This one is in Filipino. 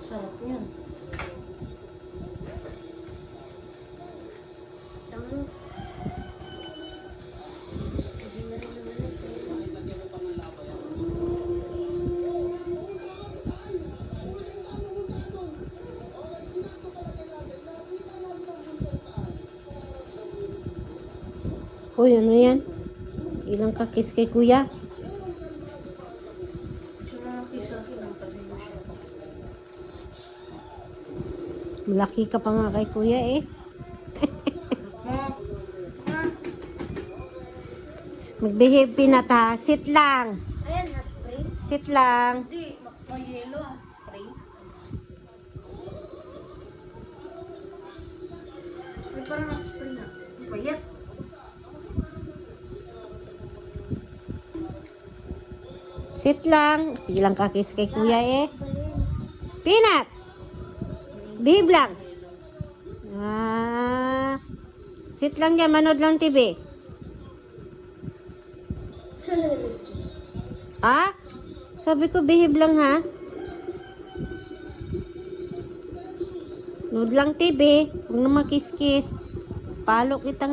Sarap yan. Samo. Kasi meron naman na sa'yo. Hoy, ano yan? Ilang kakis kay kuya? Sumaki sa akin ang pasensya. Malaki ka pa nga kay kuya eh. Mag-behave pinata. Sit lang. Ayan, na-spray. Sit lang. Hindi, may yelo ah. Spray. Ay, parang na-spray na. Payat. Sit lang. Sige lang kakis kay kuya eh. Peanut. Behave lang. Ah. Sit lang dyan. Manood lang TV. Ah? Sabi ko behave lang ha. Nood lang TV. Huwag na makis-kis. Palo kita nga.